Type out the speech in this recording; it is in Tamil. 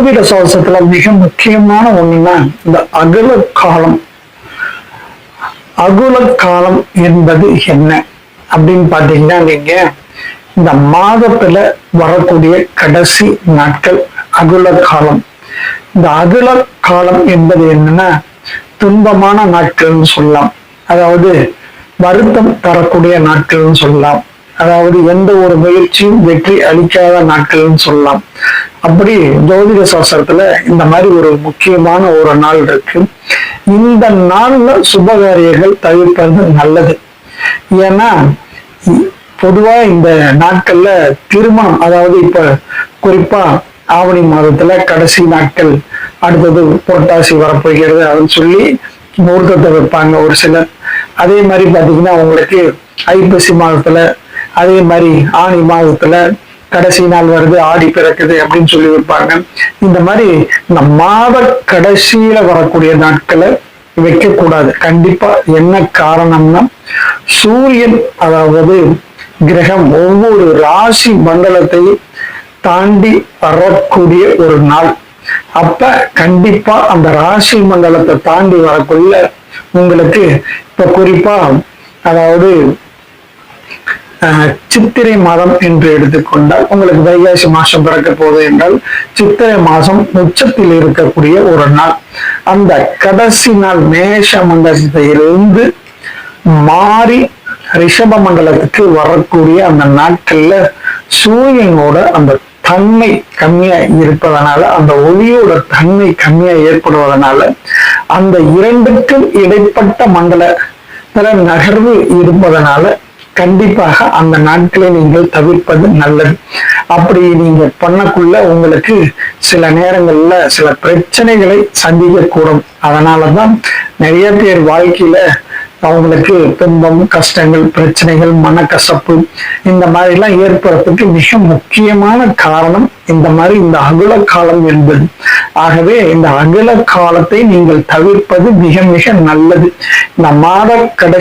ஜோதிட சாஸ்திரத்துல மிக முக்கியமான ஒண்ணுன்னா இந்த அகுல காலம். அகுல காலம் என்பது என்ன அப்படின்னு பாத்தீங்கன்னா, நீங்க இந்த மாதத்துல வரக்கூடிய கடைசி நாட்கள் அகுல காலம். இந்த அகுல காலம் என்பது என்னன்னா, துன்பமான நாட்கள்னு சொல்லலாம், அதாவது வருத்தம் தரக்கூடிய நாட்கள்னு சொல்லலாம், அதாவது எந்த ஒரு முயற்சியும் வெற்றி அளிக்காத நாட்கள்னு சொல்லலாம். அப்படி ஜோதிட சாஸ்திரத்துல இந்த மாதிரி ஒரு முக்கியமான ஒரு நாள் இருக்கு. இந்த நாள்ல சுபகாரியங்கள் தவிர்ப்பது நல்லது. ஏன்னா பொதுவா இந்த நாட்கள்ல திருமணம், அதாவது இப்ப குறிப்பா ஆவணி மாதத்துல கடைசி நாட்கள், அடுத்தது புரட்டாசி வரப்போகிறது அப்படின்னு சொல்லி முகூர்த்தத்தை வைப்பாங்க ஒரு சிலர். அதே மாதிரி பாத்தீங்கன்னா உங்களுக்கு ஐப்பசி மாதத்துல, அதே மாதிரி ஆனி மாதத்துல கடைசி நாள் வருது, ஆடி பிறக்குது அப்படின்னு சொல்லி வைப்பாங்க. இந்த மாதிரி இந்த மாத கடைசியில வரக்கூடிய நாட்களை வைக்க கூடாது கண்டிப்பா. என்ன காரணம்னா, சூரியன் அதாவது கிரகம் ஒவ்வொரு ராசி மண்டலத்தையும் தாண்டி வரக்கூடிய ஒரு நாள். அப்ப கண்டிப்பா அந்த ராசி மண்டலத்தை தாண்டி வரக்குள்ள உங்களுக்கு இப்ப குறிப்பா அதாவது சித்திரை மாதம் என்று எடுத்துக்கொண்டால் உங்களுக்கு வைகாசி மாசம் பிறக்க போகுது என்றால் சித்திரை மாசம் உச்சத்தில் இருக்கக்கூடிய ஒரு நாள். அந்த கடைசி நாள் மேஷ மண்டலத்திலிருந்து மாறி ரிஷப மண்டலத்துக்கு வரக்கூடிய அந்த நாட்கள்ல சூரியனோட அந்த தன்மை கம்மியா இருப்பதனால, அந்த ஒளியோட தன்மை கம்மியா ஏற்படுவதனால, அந்த இரண்டுக்கும் இடைப்பட்ட மண்டலத்துல நகர்வு இருப்பதனால கண்டிப்பாக அந்த நாட்களை நீங்கள் தவிர்ப்பது நல்லது. அப்படி நீங்க பண்ணக்குள்ள உங்களுக்கு சில நேரங்கள்ல சில பிரச்சனைகளை சந்திக்க கூடும். அதனாலதான் நிறைய பேர் வாழ்க்கையில அவங்களுக்கு துன்பம், கஷ்டங்கள், பிரச்சனைகள், மனக்கசப்பு இந்த மாதிரி எல்லாம் ஏற்படுறதுக்கு மிக முக்கியமான காரணம் இந்த மாதிரி இந்த அகுல காலம் என்பது. ஆகவே இந்த அகுல காலத்தை நீங்கள் தவிர்ப்பது மிக மிக நல்லது. இந்த மாத கடைசி